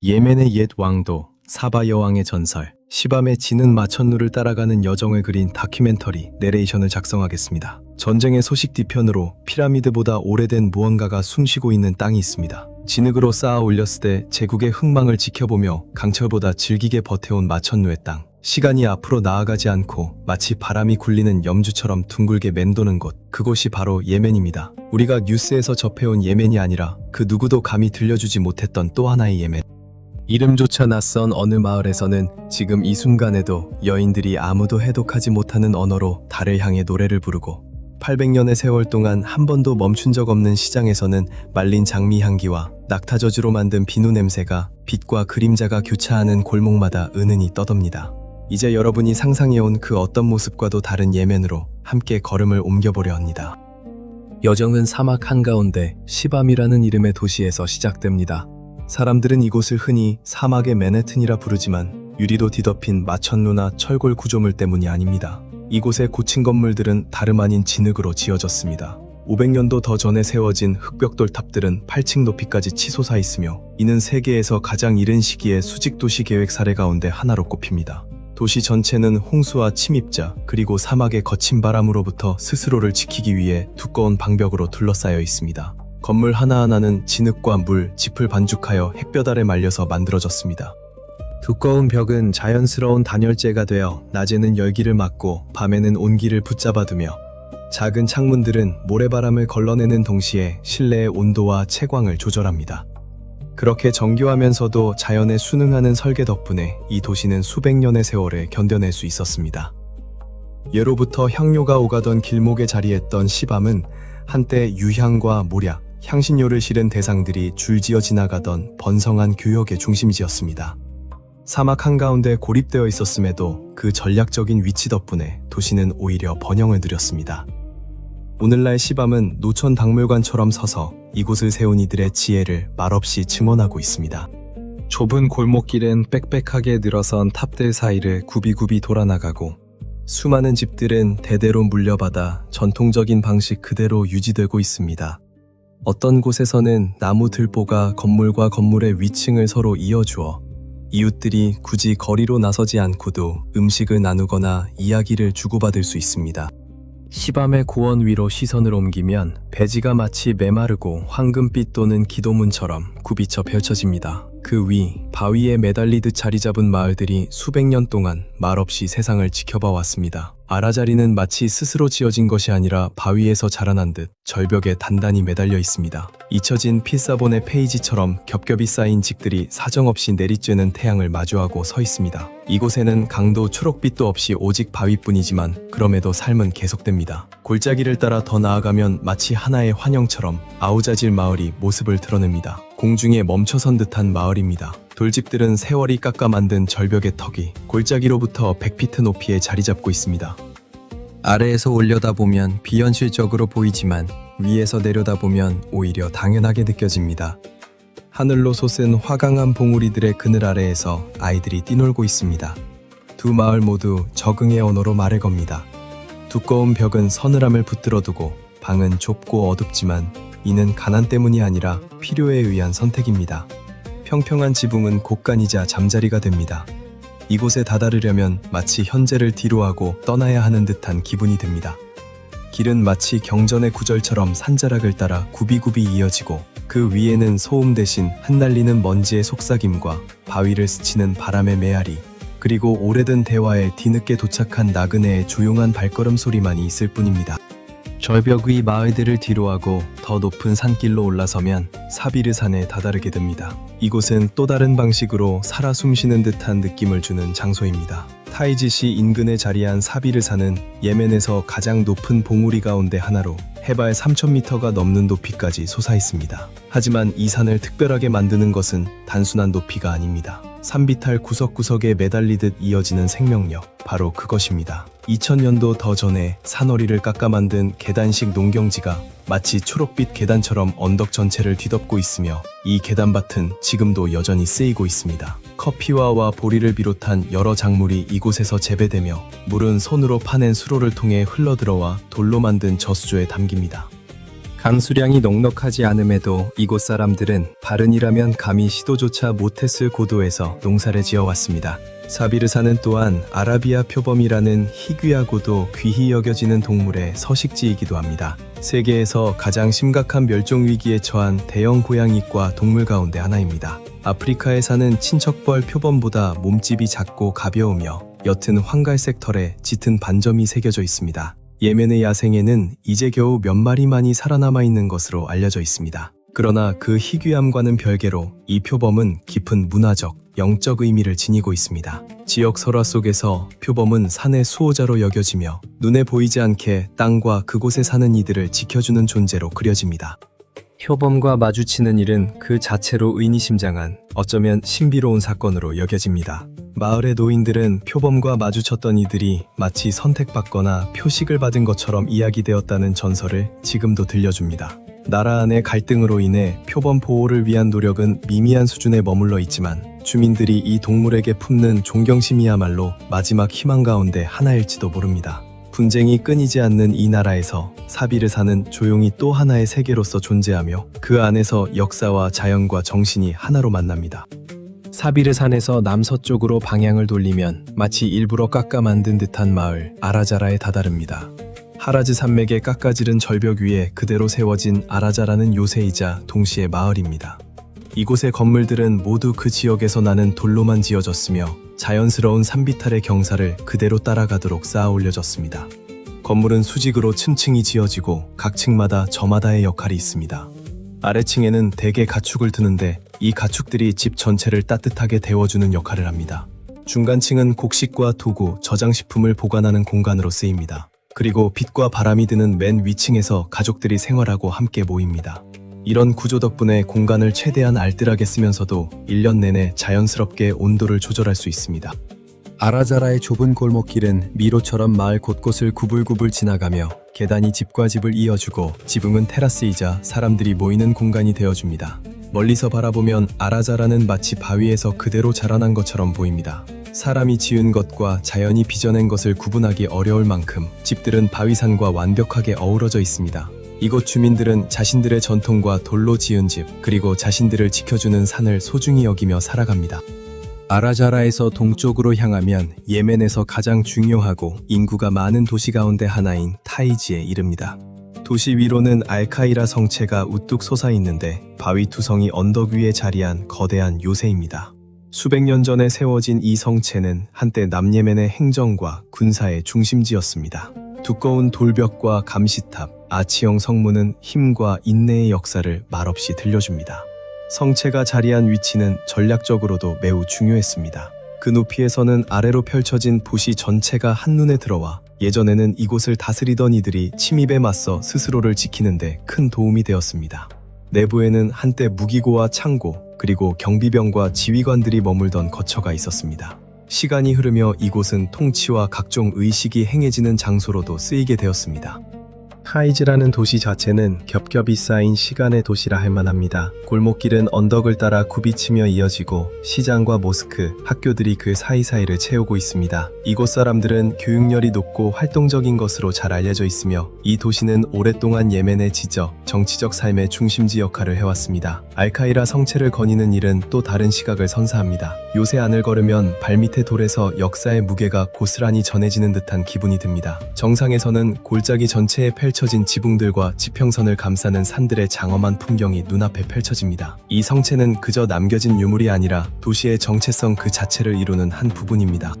예멘의 옛 왕도, 사바 여왕의 전설, 시밤에 지는 마천루를 따라가는 여정을 그린 다큐멘터리 내레이션을 작성하겠습니다. 전쟁의 소식 뒤편으로 피라미드보다 오래된 무언가가 숨쉬고 있는 땅이 있습니다. 진흙으로 쌓아 올렸을 때 제국의 흥망을 지켜보며 강철보다 질기게 버텨온 마천루의 땅. 시간이 앞으로 나아가지 않고 마치 바람이 굴리는 염주처럼 둥글게 맴도는 곳. 그곳이 바로 예멘입니다. 우리가 뉴스에서 접해온 예멘이 아니라 그 누구도 감히 들려주지 못했던 또 하나의 예멘. 이름조차 낯선 어느 마을에서는 지금 이 순간에도 여인들이 아무도 해독하지 못하는 언어로 달을 향해 노래를 부르고 800년의 세월 동안 한 번도 멈춘 적 없는 시장에서는 말린 장미 향기와 낙타저주로 만든 비누 냄새가 빛과 그림자가 교차하는 골목마다 은은히 떠돕니다. 이제 여러분이 상상해온 그 어떤 모습과도 다른 예멘으로 함께 걸음을 옮겨보려 합니다. 여정은 사막 한가운데 시밤이라는 이름의 도시에서 시작됩니다. 사람들은 이곳을 흔히 사막의 맨해튼이라 부르지만 유리로 뒤덮인 마천루나 철골 구조물 때문이 아닙니다. 이곳의 고층 건물들은 다름 아닌 진흙으로 지어졌습니다. 500년도 더 전에 세워진 흑벽돌 탑들은 8층 높이까지 치솟아 있으며 이는 세계에서 가장 이른 시기의 수직도시 계획 사례 가운데 하나로 꼽힙니다. 도시 전체는 홍수와 침입자 그리고 사막의 거친 바람으로부터 스스로를 지키기 위해 두꺼운 방벽으로 둘러싸여 있습니다. 건물 하나하나는 진흙과 물, 짚을 반죽하여 햇볕 아래 말려서 만들어졌습니다. 두꺼운 벽은 자연스러운 단열재가 되어 낮에는 열기를 막고 밤에는 온기를 붙잡아두며 작은 창문들은 모래바람을 걸러내는 동시에 실내의 온도와 채광을 조절합니다. 그렇게 정교하면서도 자연에 순응하는 설계 덕분에 이 도시는 수백 년의 세월을 견뎌낼 수 있었습니다. 예로부터 향료가 오가던 길목에 자리했던 시밤은 한때 유향과 모략, 향신료를 실은 대상들이 줄지어 지나가던 번성한 교역의 중심지였습니다. 사막 한가운데 고립되어 있었음에도 그 전략적인 위치 덕분에 도시는 오히려 번영을 누렸습니다. 오늘날 시밤은 노천박물관처럼 서서 이곳을 세운 이들의 지혜를 말없이 증언하고 있습니다. 좁은 골목길은 빽빽하게 늘어선 탑들 사이를 굽이굽이 돌아나가고 수많은 집들은 대대로 물려받아 전통적인 방식 그대로 유지되고 있습니다. 어떤 곳에서는 나무 들보가 건물과 건물의 위층을 서로 이어주어 이웃들이 굳이 거리로 나서지 않고도 음식을 나누거나 이야기를 주고받을 수 있습니다. 시밤의 고원 위로 시선을 옮기면 배지가 마치 메마르고 황금빛 또는 기도문처럼 굽이쳐 펼쳐집니다. 그 위, 바위에 매달리듯 자리 잡은 마을들이 수백 년 동안 말없이 세상을 지켜봐 왔습니다. 아라자리는 마치 스스로 지어진 것이 아니라 바위에서 자라난 듯 절벽에 단단히 매달려 있습니다. 잊혀진 필사본의 페이지처럼 겹겹이 쌓인 직들이 사정없이 내리쬐는 태양을 마주하고 서 있습니다. 이곳에는 강도 초록빛도 없이 오직 바위뿐이지만 그럼에도 삶은 계속됩니다. 골짜기를 따라 더 나아가면 마치 하나의 환영처럼 아우자질 마을이 모습을 드러냅니다. 공중에 멈춰선 듯한 마을입니다. 돌집들은 세월이 깎아 만든 절벽의 턱이 골짜기로부터 100피트 높이에 자리 잡고 있습니다. 아래에서 올려다보면 비현실적으로 보이지만 위에서 내려다보면 오히려 당연하게 느껴집니다. 하늘로 솟은 화강한 봉우리들의 그늘 아래에서 아이들이 뛰놀고 있습니다. 두 마을 모두 적응의 언어로 말을 겁니다. 두꺼운 벽은 서늘함을 붙들어두고 방은 좁고 어둡지만 이는 가난 때문이 아니라 필요에 의한 선택입니다. 평평한 지붕은 곳간이자 잠자리가 됩니다. 이곳에 다다르려면 마치 현재를 뒤로하고 떠나야 하는 듯한 기분이 듭니다. 길은 마치 경전의 구절처럼 산자락을 따라 굽이굽이 이어지고 그 위에는 소음 대신 흩날리는 먼지의 속삭임과 바위를 스치는 바람의 메아리, 그리고 오래된 대화에 뒤늦게 도착한 나그네의 조용한 발걸음 소리만이 있을 뿐입니다. 절벽 위 마을들을 뒤로하고 더 높은 산길로 올라서면 사비르산에 다다르게 됩니다. 이곳은 또 다른 방식으로 살아 숨쉬는 듯한 느낌을 주는 장소입니다. 타이지시 인근에 자리한 사비르산은 예멘에서 가장 높은 봉우리 가운데 하나로 해발 3000m가 넘는 높이까지 솟아있습니다. 하지만 이 산을 특별하게 만드는 것은 단순한 높이가 아닙니다. 산비탈 구석구석에 매달리듯 이어지는 생명력, 바로 그것입니다. 2000년도 더 전에 산허리를 깎아 만든 계단식 농경지가 마치 초록빛 계단처럼 언덕 전체를 뒤덮고 있으며 이 계단밭은 지금도 여전히 쓰이고 있습니다. 커피와와 보리를 비롯한 여러 작물이 이곳에서 재배되며 물은 손으로 파낸 수로를 통해 흘러들어와 돌로 만든 저수조에 담깁니다. 강수량이 넉넉하지 않음에도 이곳 사람들은 바른이라면 감히 시도조차 못했을 고도에서 농사를 지어왔습니다. 사비르산은 또한 아라비아 표범이라는 희귀하고도 귀히 여겨지는 동물의 서식지이기도 합니다. 세계에서 가장 심각한 멸종 위기에 처한 대형 고양이과 동물 가운데 하나입니다. 아프리카에 사는 친척벌 표범보다 몸집이 작고 가벼우며 옅은 황갈색 털에 짙은 반점이 새겨져 있습니다. 예멘의 야생에는 이제 겨우 몇 마리만이 살아남아 있는 것으로 알려져 있습니다. 그러나 그 희귀함과는 별개로 이 표범은 깊은 문화적, 영적 의미를 지니고 있습니다. 지역 설화 속에서 표범은 산의 수호자로 여겨지며 눈에 보이지 않게 땅과 그곳에 사는 이들을 지켜주는 존재로 그려집니다. 표범과 마주치는 일은 그 자체로 의미심장한, 어쩌면 신비로운 사건으로 여겨집니다. 마을의 노인들은 표범과 마주쳤던 이들이 마치 선택받거나 표식을 받은 것처럼 이야기되었다는 전설을 지금도 들려줍니다. 나라 안의 갈등으로 인해 표범 보호를 위한 노력은 미미한 수준에 머물러 있지만 주민들이 이 동물에게 품는 존경심이야말로 마지막 희망 가운데 하나일지도 모릅니다. 분쟁이 끊이지 않는 이 나라에서 사비르산은 조용히 또 하나의 세계로서 존재하며 그 안에서 역사와 자연과 정신이 하나로 만납니다. 사비르산에서 남서쪽으로 방향을 돌리면 마치 일부러 깎아 만든 듯한 마을 아라자라에 다다릅니다. 하라즈 산맥의 깎아지른 절벽 위에 그대로 세워진 아라자라는 요새이자 동시에 마을입니다. 이곳의 건물들은 모두 그 지역에서 나는 돌로만 지어졌으며 자연스러운 산비탈의 경사를 그대로 따라가도록 쌓아 올려졌습니다. 건물은 수직으로 층층이 지어지고 각 층마다 저마다의 역할이 있습니다. 아래층에는 대개 가축을 두는데 이 가축들이 집 전체를 따뜻하게 데워주는 역할을 합니다. 중간층은 곡식과 도구, 저장식품을 보관하는 공간으로 쓰입니다. 그리고 빛과 바람이 드는 맨 위층에서 가족들이 생활하고 함께 모입니다. 이런 구조 덕분에 공간을 최대한 알뜰하게 쓰면서도 1년 내내 자연스럽게 온도를 조절할 수 있습니다. 아라자라의 좁은 골목길은 미로처럼 마을 곳곳을 구불구불 지나가며 계단이 집과 집을 이어주고 지붕은 테라스이자 사람들이 모이는 공간이 되어줍니다. 멀리서 바라보면 아라자라는 마치 바위에서 그대로 자라난 것처럼 보입니다. 사람이 지은 것과 자연이 빚어낸 것을 구분하기 어려울 만큼 집들은 바위산과 완벽하게 어우러져 있습니다. 이곳 주민들은 자신들의 전통과 돌로 지은 집, 그리고 자신들을 지켜주는 산을 소중히 여기며 살아갑니다. 아라자라에서 동쪽으로 향하면 예멘에서 가장 중요하고 인구가 많은 도시 가운데 하나인 타이지에 이릅니다. 도시 위로는 알카이라 성체가 우뚝 솟아 있는데 바위 투성이 언덕 위에 자리한 거대한 요새입니다. 수백 년 전에 세워진 이 성체는 한때 남예멘의 행정과 군사의 중심지였습니다. 두꺼운 돌벽과 감시탑, 아치형 성문은 힘과 인내의 역사를 말없이 들려줍니다. 성체가 자리한 위치는 전략적으로도 매우 중요했습니다. 그 높이에서는 아래로 펼쳐진 도시 전체가 한눈에 들어와 예전에는 이곳을 다스리던 이들이 침입에 맞서 스스로를 지키는데 큰 도움이 되었습니다. 내부에는 한때 무기고와 창고, 그리고 경비병과 지휘관들이 머물던 거처가 있었습니다. 시간이 흐르며 이곳은 통치와 각종 의식이 행해지는 장소로도 쓰이게 되었습니다. 타이즈라는 도시 자체는 겹겹이 쌓인 시간의 도시라 할 만합니다. 골목길은 언덕을 따라 굽이치며 이어지고 시장과 모스크, 학교들이 그 사이사이를 채우고 있습니다. 이곳 사람들은 교육열이 높고 활동적인 것으로 잘 알려져 있으며 이 도시는 오랫동안 예멘의 지적, 정치적 삶의 중심지 역할을 해왔습니다. 알카이라 성체를 거니는 일은 또 다른 시각을 선사합니다. 요새 안을 걸으면 발밑의 돌에서 역사의 무게가 고스란히 전해지는 듯한 기분이 듭니다. 정상에서는 골짜기 전체에 펼쳐진 지붕들과 지평선을 감싸는 산들의 장엄한 풍경이 눈앞에 펼쳐집니다. 이 성체는 그저 남겨진 유물이 아니라 도시의 정체성 그 자체를 이루는 한 부분입니다.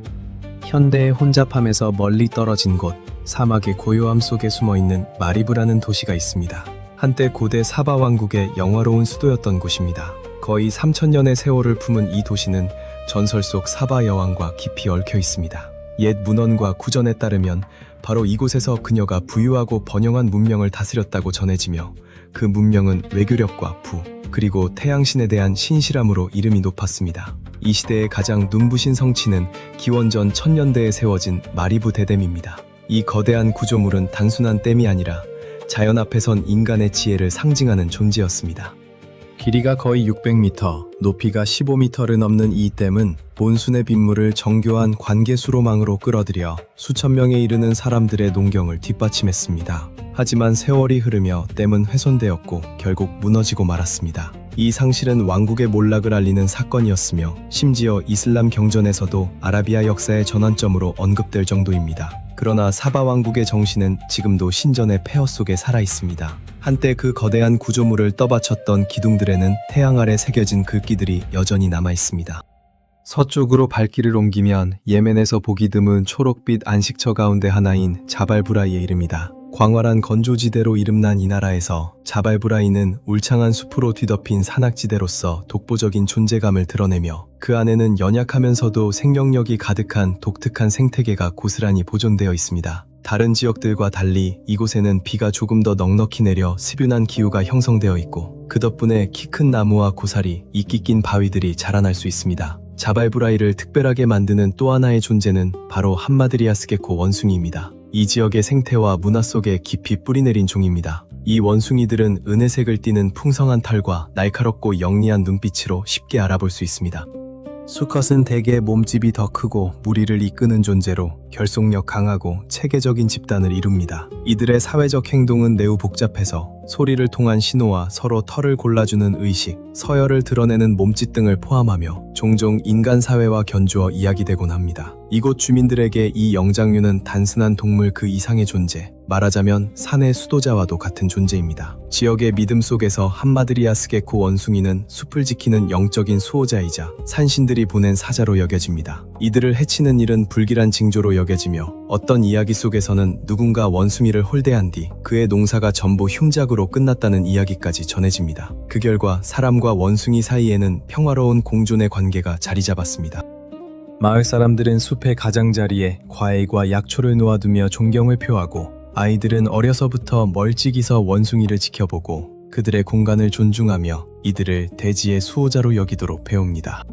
현대의 혼잡함에서 멀리 떨어진 곳, 사막의 고요함 속에 숨어있는 마리브라는 도시가 있습니다. 한때 고대 사바 왕국의 영화로운 수도였던 곳입니다. 거의 3000년의 세월을 품은 이 도시는 전설 속 사바 여왕과 깊이 얽혀 있습니다. 옛 문헌과 구전에 따르면 바로 이곳에서 그녀가 부유하고 번영한 문명을 다스렸다고 전해지며 그 문명은 외교력과 부, 그리고 태양신에 대한 신실함으로 이름이 높았습니다. 이 시대의 가장 눈부신 성취는 기원전 1000년대에 세워진 마리브 대댐입니다. 이 거대한 구조물은 단순한 댐이 아니라 자연 앞에 선 인간의 지혜를 상징하는 존재였습니다. 길이가 거의 600m, 높이가 15m를 넘는 이 댐은 몬순의 빗물을 정교한 관계 수로망으로 끌어들여 수천 명에 이르는 사람들의 농경을 뒷받침했습니다. 하지만 세월이 흐르며 댐은 훼손되었고 결국 무너지고 말았습니다. 이 상실은 왕국의 몰락을 알리는 사건이었으며 심지어 이슬람 경전에서도 아라비아 역사의 전환점으로 언급될 정도입니다. 그러나 사바 왕국의 정신은 지금도 신전의 폐허 속에 살아있습니다. 한때 그 거대한 구조물을 떠받쳤던 기둥들에는 태양 아래 새겨진 글귀들이 여전히 남아있습니다. 서쪽으로 발길을 옮기면 예멘에서 보기 드문 초록빛 안식처 가운데 하나인 자발브라이에 이릅니다. 광활한 건조지대로 이름난 이 나라에서 자발브라이는 울창한 숲으로 뒤덮인 산악지대로서 독보적인 존재감을 드러내며 그 안에는 연약하면서도 생명력이 가득한 독특한 생태계가 고스란히 보존되어 있습니다. 다른 지역들과 달리 이곳에는 비가 조금 더 넉넉히 내려 스뷸난 기후가 형성되어 있고 그 덕분에 키 큰 나무와 고사리, 이끼 낀 바위들이 자라날 수 있습니다. 자발브라이를 특별하게 만드는 또 하나의 존재는 바로 함마드리아스 게코 원숭이입니다. 이 지역의 생태와 문화 속에 깊이 뿌리내린 종입니다. 이 원숭이들은 은혜색을 띠는 풍성한 털과 날카롭고 영리한 눈빛으로 쉽게 알아볼 수 있습니다. 수컷은 대개 몸집이 더 크고 무리를 이끄는 존재로 결속력 강하고 체계적인 집단을 이룹니다. 이들의 사회적 행동은 매우 복잡해서 소리를 통한 신호와 서로 털을 골라주는 의식, 서열을 드러내는 몸짓 등을 포함하며 종종 인간 사회와 견주어 이야기되곤 합니다. 이곳 주민들에게 이 영장류는 단순한 동물 그 이상의 존재, 말하자면 산의 수도자와도 같은 존재입니다. 지역의 믿음 속에서 함마드리아스 게코 원숭이는 숲을 지키는 영적인 수호자이자 산신들이 보낸 사자로 여겨집니다. 이들을 해치는 일은 불길한 징조로 여겨지며 어떤 이야기 속에서는 누군가 원숭이를 홀대한 뒤 그의 농사가 전부 흉작으로 끝났다는 이야기까지 전해집니다. 그 결과 사람과 원숭이 사이에는 평화로운 공존의 관계가 자리 잡았습니다. 마을 사람들은 숲의 가장자리에 과일과 약초를 놓아두며 존경을 표하고 아이들은 어려서부터 멀찍이서 원숭이를 지켜보고 그들의 공간을 존중하며 이들을 대지의 수호자로 여기도록 배웁니다.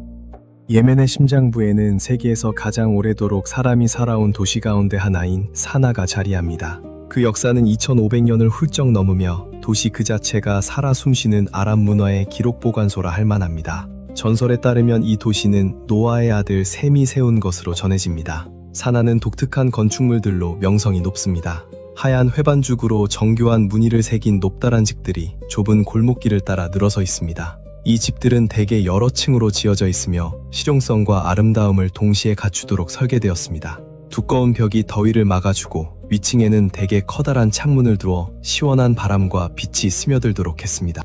예멘의 심장부에는 세계에서 가장 오래도록 사람이 살아온 도시 가운데 하나인 사나가 자리합니다. 그 역사는 2500년을 훌쩍 넘으며 도시 그 자체가 살아 숨쉬는 아랍 문화의 기록 보관소라 할 만합니다. 전설에 따르면 이 도시는 노아의 아들 셈이 세운 것으로 전해집니다. 사나는 독특한 건축물들로 명성이 높습니다. 하얀 회반죽으로 정교한 무늬를 새긴 높다란 집들이 좁은 골목길을 따라 늘어서 있습니다. 이 집들은 대개 여러 층으로 지어져 있으며 실용성과 아름다움을 동시에 갖추도록 설계되었습니다. 두꺼운 벽이 더위를 막아주고 위층에는 대개 커다란 창문을 두어 시원한 바람과 빛이 스며들도록 했습니다.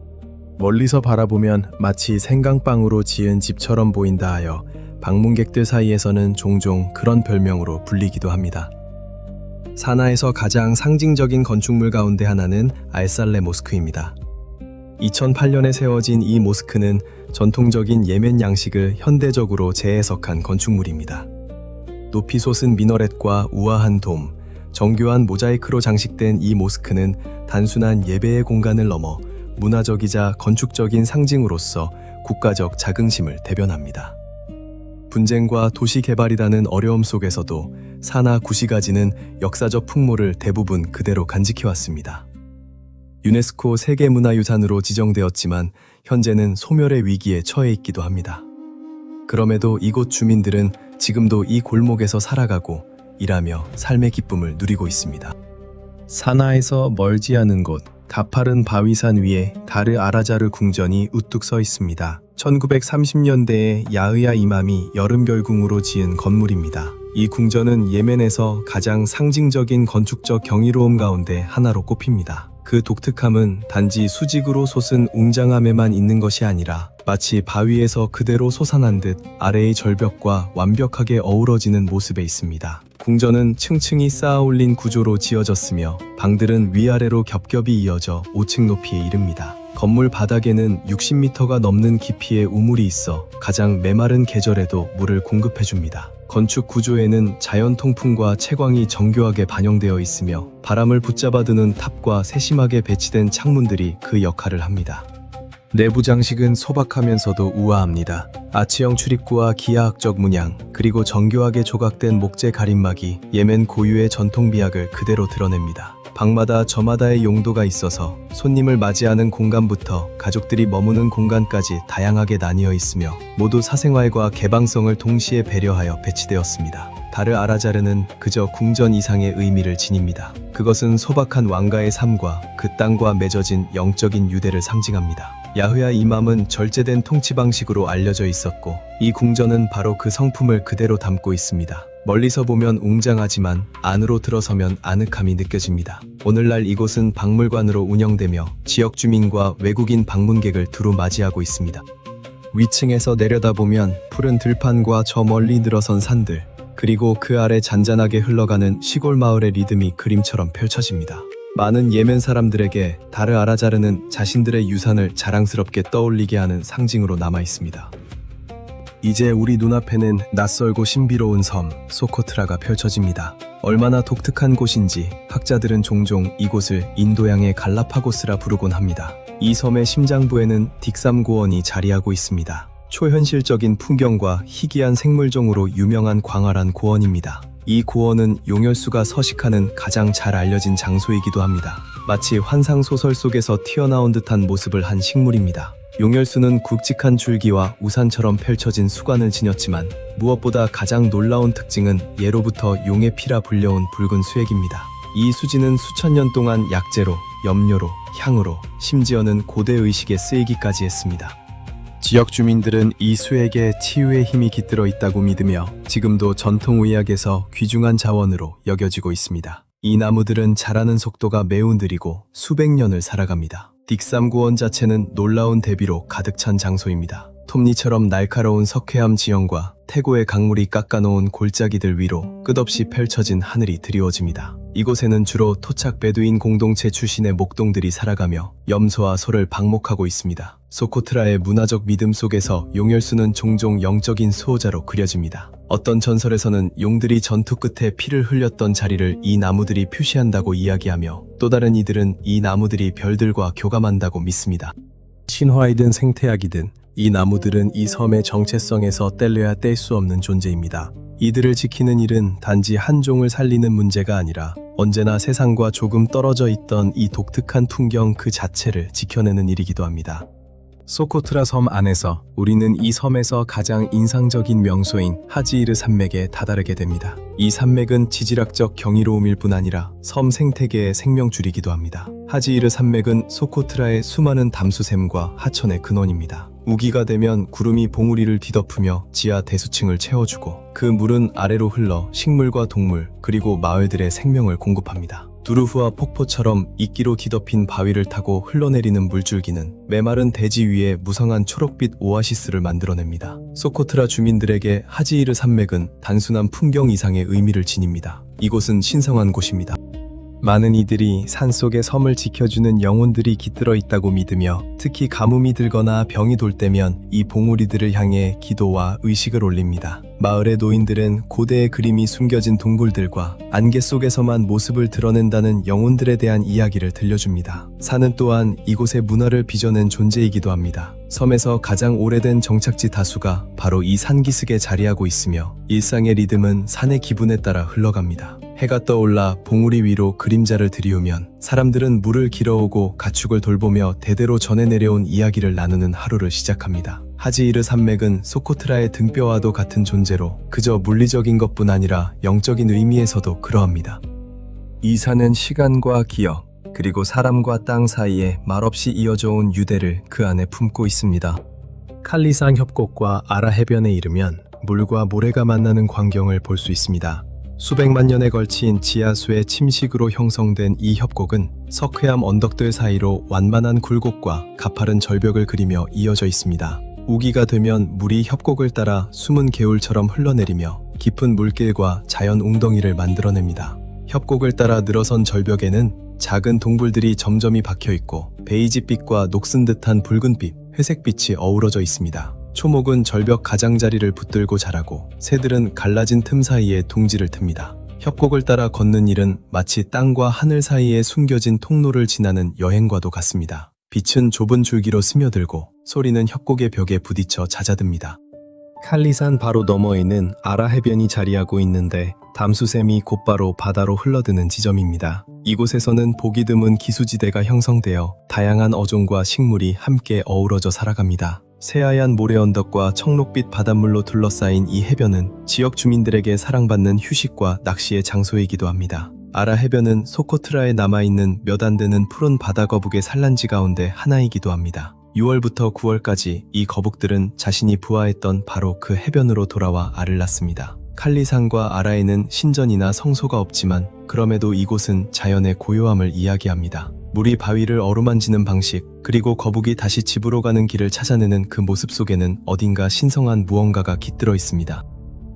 멀리서 바라보면 마치 생강방으로 지은 집처럼 보인다 하여 방문객들 사이에서는 종종 그런 별명으로 불리기도 합니다. 사나에서 가장 상징적인 건축물 가운데 하나는 알살레 모스크입니다. 2008년에 세워진 이 모스크는 전통적인 예멘 양식을 현대적으로 재해석한 건축물입니다. 높이 솟은 미너렛과 우아한 돔, 정교한 모자이크로 장식된 이 모스크는 단순한 예배의 공간을 넘어 문화적이자 건축적인 상징으로서 국가적 자긍심을 대변합니다. 분쟁과 도시 개발이라는 어려움 속에서도 사나 구시가지는 역사적 풍모를 대부분 그대로 간직해왔습니다. 유네스코 세계문화유산으로 지정되었지만 현재는 소멸의 위기에 처해 있기도 합니다. 그럼에도 이곳 주민들은 지금도 이 골목에서 살아가고 일하며 삶의 기쁨을 누리고 있습니다. 사나에서 멀지 않은 곳 가파른 바위산 위에 다르 아라자르 궁전이 우뚝 서 있습니다. 1930년대에 야흐야 이맘이 여름별궁으로 지은 건물입니다. 이 궁전은 예멘에서 가장 상징적인 건축적 경이로움 가운데 하나로 꼽힙니다. 그 독특함은 단지 수직으로 솟은 웅장함에만 있는 것이 아니라 마치 바위에서 그대로 솟아난 듯 아래의 절벽과 완벽하게 어우러지는 모습에 있습니다. 궁전은 층층이 쌓아올린 구조로 지어졌으며 방들은 위아래로 겹겹이 이어져 5층 높이에 이릅니다. 건물 바닥에는 60m가 넘는 깊이의 우물이 있어 가장 메마른 계절에도 물을 공급해줍니다. 건축 구조에는 자연 통풍과 채광이 정교하게 반영되어 있으며 바람을 붙잡아두는 탑과 세심하게 배치된 창문들이 그 역할을 합니다. 내부 장식은 소박하면서도 우아합니다. 아치형 출입구와 기하학적 문양, 그리고 정교하게 조각된 목재 가림막이 예멘 고유의 전통 비약을 그대로 드러냅니다. 방마다 저마다의 용도가 있어서 손님을 맞이하는 공간부터 가족들이 머무는 공간까지 다양하게 나뉘어 있으며 모두 사생활과 개방성을 동시에 배려하여 배치되었습니다. 다르 아라자르는 그저 궁전 이상의 의미를 지닙니다. 그것은 소박한 왕가의 삶과 그 땅과 맺어진 영적인 유대를 상징합니다. 야흐야 이맘은 절제된 통치 방식으로 알려져 있었고 이 궁전은 바로 그 성품을 그대로 담고 있습니다. 멀리서 보면 웅장하지만 안으로 들어서면 아늑함이 느껴집니다. 오늘날 이곳은 박물관으로 운영되며 지역 주민과 외국인 방문객을 두루 맞이하고 있습니다. 위층에서 내려다보면 푸른 들판과 저 멀리 늘어선 산들, 그리고 그 아래 잔잔하게 흘러가는 시골 마을의 리듬이 그림처럼 펼쳐집니다. 많은 예멘 사람들에게 다르 아라자르는 자신들의 유산을 자랑스럽게 떠올리게 하는 상징으로 남아 있습니다. 이제 우리 눈앞에는 낯설고 신비로운 섬 소코트라가 펼쳐집니다. 얼마나 독특한 곳인지 학자들은 종종 이곳을 인도양의 갈라파고스라 부르곤 합니다. 이 섬의 심장부에는 딕삼 고원이 자리하고 있습니다. 초현실적인 풍경과 희귀한 생물종으로 유명한 광활한 고원입니다. 이 고원은 용혈수가 서식하는 가장 잘 알려진 장소이기도 합니다. 마치 환상소설 속에서 튀어나온 듯한 모습을 한 식물입니다. 용혈수는 굵직한 줄기와 우산처럼 펼쳐진 수관을 지녔지만 무엇보다 가장 놀라운 특징은 예로부터 용의 피라 불려온 붉은 수액입니다. 이 수지는 수천 년 동안 약재로, 염료로, 향으로, 심지어는 고대 의식에 쓰이기까지 했습니다. 지역 주민들은 이 수액에 치유의 힘이 깃들어 있다고 믿으며 지금도 전통의학에서 귀중한 자원으로 여겨지고 있습니다. 이 나무들은 자라는 속도가 매우 느리고 수백 년을 살아갑니다. 딕삼 고원 자체는 놀라운 대비로 가득 찬 장소입니다. 톱니처럼 날카로운 석회암 지형과 태고의 강물이 깎아놓은 골짜기들 위로 끝없이 펼쳐진 하늘이 드리워집니다. 이곳에는 주로 토착 베두인 공동체 출신의 목동들이 살아가며 염소와 소를 방목하고 있습니다. 소코트라의 문화적 믿음 속에서 용혈수는 종종 영적인 수호자로 그려집니다. 어떤 전설에서는 용들이 전투 끝에 피를 흘렸던 자리를 이 나무들이 표시한다고 이야기하며 또 다른 이들은 이 나무들이 별들과 교감한다고 믿습니다. 신화이든 생태학이든 이 나무들은 이 섬의 정체성에서 뗄래야 뗄 수 없는 존재입니다. 이들을 지키는 일은 단지 한 종을 살리는 문제가 아니라 언제나 세상과 조금 떨어져 있던 이 독특한 풍경 그 자체를 지켜내는 일이기도 합니다. 소코트라 섬 안에서 우리는 이 섬에서 가장 인상적인 명소인 하지이르 산맥에 다다르게 됩니다. 이 산맥은 지질학적 경이로움일 뿐 아니라 섬 생태계의 생명줄이기도 합니다. 하지이르 산맥은 소코트라의 수많은 담수샘과 하천의 근원입니다. 우기가 되면 구름이 봉우리를 뒤덮으며 지하 대수층을 채워주고 그 물은 아래로 흘러 식물과 동물 그리고 마을들의 생명을 공급합니다. 두루후와 폭포처럼 이끼로 뒤덮인 바위를 타고 흘러내리는 물줄기는 메마른 대지 위에 무성한 초록빛 오아시스를 만들어냅니다. 소코트라 주민들에게 하지이르 산맥은 단순한 풍경 이상의 의미를 지닙니다. 이곳은 신성한 곳입니다. 많은 이들이 산속의 섬을 지켜주는 영혼들이 깃들어 있다고 믿으며 특히 가뭄이 들거나 병이 돌 때면 이 봉우리들을 향해 기도와 의식을 올립니다. 마을의 노인들은 고대의 그림이 숨겨진 동굴들과 안개 속에서만 모습을 드러낸다는 영혼들에 대한 이야기를 들려줍니다. 산은 또한 이곳의 문화를 빚어낸 존재이기도 합니다. 섬에서 가장 오래된 정착지 다수가 바로 이 산기슭에 자리하고 있으며 일상의 리듬은 산의 기분에 따라 흘러갑니다. 해가 떠올라 봉우리 위로 그림자를 들이우면 사람들은 물을 길어오고 가축을 돌보며 대대로 전해 내려온 이야기를 나누는 하루를 시작합니다. 하지이르 산맥은 소코트라의 등뼈와도 같은 존재로 그저 물리적인 것뿐 아니라 영적인 의미에서도 그러합니다. 이 산은 시간과 기억, 그리고 사람과 땅 사이에 말없이 이어져 온 유대를 그 안에 품고 있습니다. 칼리산 협곡과 아라 해변에 이르면 물과 모래가 만나는 광경을 볼 수 있습니다. 수백만 년에 걸친 지하수의 침식으로 형성된 이 협곡은 석회암 언덕들 사이로 완만한 굴곡과 가파른 절벽을 그리며 이어져 있습니다. 우기가 되면 물이 협곡을 따라 숨은 개울처럼 흘러내리며 깊은 물길과 자연 웅덩이를 만들어냅니다. 협곡을 따라 늘어선 절벽에는 작은 동굴들이 점점이 박혀있고 베이지빛과 녹슨 듯한 붉은빛, 회색빛이 어우러져 있습니다. 초목은 절벽 가장자리를 붙들고 자라고 새들은 갈라진 틈 사이에 둥지를 틉니다. 협곡을 따라 걷는 일은 마치 땅과 하늘 사이에 숨겨진 통로를 지나는 여행과도 같습니다. 빛은 좁은 줄기로 스며들고 소리는 협곡의 벽에 부딪혀 잦아듭니다. 칼리산 바로 너머에는 아라 해변이 자리하고 있는데 담수샘이 곧바로 바다로 흘러드는 지점입니다. 이곳에서는 보기 드문 기수지대가 형성되어 다양한 어종과 식물이 함께 어우러져 살아갑니다. 새하얀 모래 언덕과 청록빛 바닷물로 둘러싸인 이 해변은 지역 주민들에게 사랑받는 휴식과 낚시의 장소이기도 합니다. 아라 해변은 소코트라에 남아있는 몇 안 되는 푸른 바다 거북의 산란지 가운데 하나이기도 합니다. 6월부터 9월까지 이 거북들은 자신이 부화했던 바로 그 해변으로 돌아와 알을 낳습니다. 칼리산과 아라에는 신전이나 성소가 없지만 그럼에도 이곳은 자연의 고요함을 이야기합니다. 물이 바위를 어루만지는 방식, 그리고 거북이 다시 집으로 가는 길을 찾아내는 그 모습 속에는 어딘가 신성한 무언가가 깃들어 있습니다.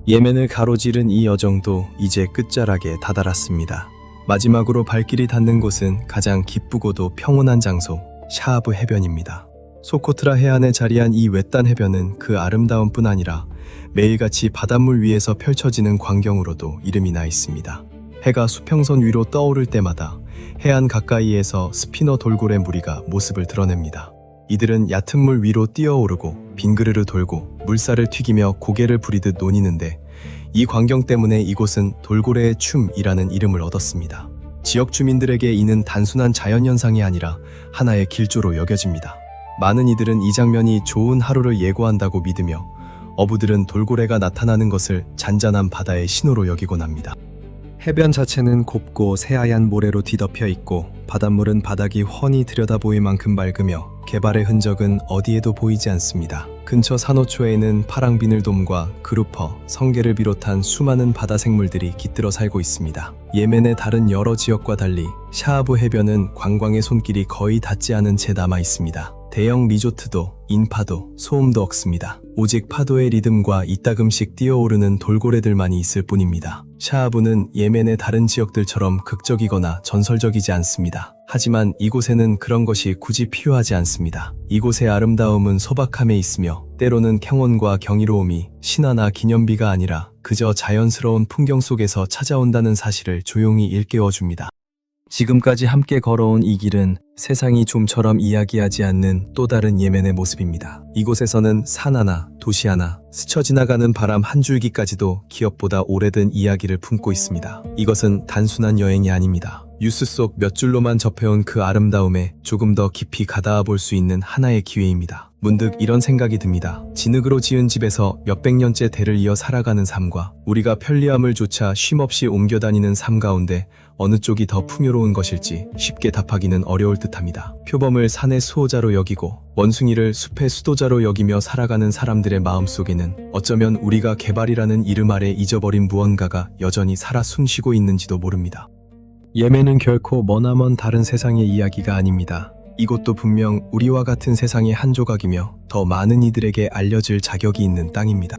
예멘을 가로지른 이 여정도 이제 끝자락에 다다랐습니다. 마지막으로 발길이 닿는 곳은 가장 기쁘고도 평온한 장소, 샤하브 해변입니다. 소코트라 해안에 자리한 이 외딴 해변은 그 아름다움뿐 아니라 매일같이 바닷물 위에서 펼쳐지는 광경으로도 이름이 나 있습니다. 해가 수평선 위로 떠오를 때마다 해안 가까이에서 스피너 돌고래 무리가 모습을 드러냅니다. 이들은 얕은 물 위로 뛰어오르고 빙그르르 돌고 물살을 튀기며 고개를 부리듯 노니는데 이 광경 때문에 이곳은 돌고래의 춤이라는 이름을 얻었습니다. 지역 주민들에게 이는 단순한 자연현상이 아니라 하나의 길조로 여겨집니다. 많은 이들은 이 장면이 좋은 하루를 예고한다고 믿으며 어부들은 돌고래가 나타나는 것을 잔잔한 바다의 신호로 여기곤 합니다. 해변 자체는 곱고 새하얀 모래로 뒤덮여 있고 바닷물은 바닥이 훤히 들여다보일 만큼 맑으며 개발의 흔적은 어디에도 보이지 않습니다. 근처 산호초에는 파랑비늘돔과 그루퍼, 성게를 비롯한 수많은 바다 생물들이 깃들어 살고 있습니다. 예멘의 다른 여러 지역과 달리 샤하브 해변은 관광의 손길이 거의 닿지 않은 채 남아 있습니다. 대형 리조트도 인파도 소음도 없습니다. 오직 파도의 리듬과 이따금씩 뛰어오르는 돌고래들만이 있을 뿐입니다. 샤하브는 예멘의 다른 지역들처럼 극적이거나 전설적이지 않습니다. 하지만 이곳에는 그런 것이 굳이 필요하지 않습니다. 이곳의 아름다움은 소박함에 있으며 때로는 평온과 경이로움이 신화나 기념비가 아니라 그저 자연스러운 풍경 속에서 찾아온다는 사실을 조용히 일깨워줍니다. 지금까지 함께 걸어온 이 길은 세상이 좀처럼 이야기하지 않는 또 다른 예멘의 모습입니다. 이곳에서는 산 하나, 도시 하나, 스쳐 지나가는 바람 한 줄기까지도 기억보다 오래된 이야기를 품고 있습니다. 이것은 단순한 여행이 아닙니다. 뉴스 속 몇 줄로만 접해온 그 아름다움에 조금 더 깊이 가닿아 볼 수 있는 하나의 기회입니다. 문득 이런 생각이 듭니다. 진흙으로 지은 집에서 몇백 년째 대를 이어 살아가는 삶과 우리가 편리함을 조차 쉼없이 옮겨 다니는 삶 가운데 어느 쪽이 더 풍요로운 것일지 쉽게 답하기는 어려울 듯합니다. 표범을 산의 수호자로 여기고 원숭이를 숲의 수도자로 여기며 살아가는 사람들의 마음속에는 어쩌면 우리가 개발이라는 이름 아래 잊어버린 무언가가 여전히 살아 숨쉬고 있는지도 모릅니다. 예멘은 결코 머나먼 다른 세상의 이야기가 아닙니다. 이곳도 분명 우리와 같은 세상의 한 조각이며 더 많은 이들에게 알려질 자격이 있는 땅입니다.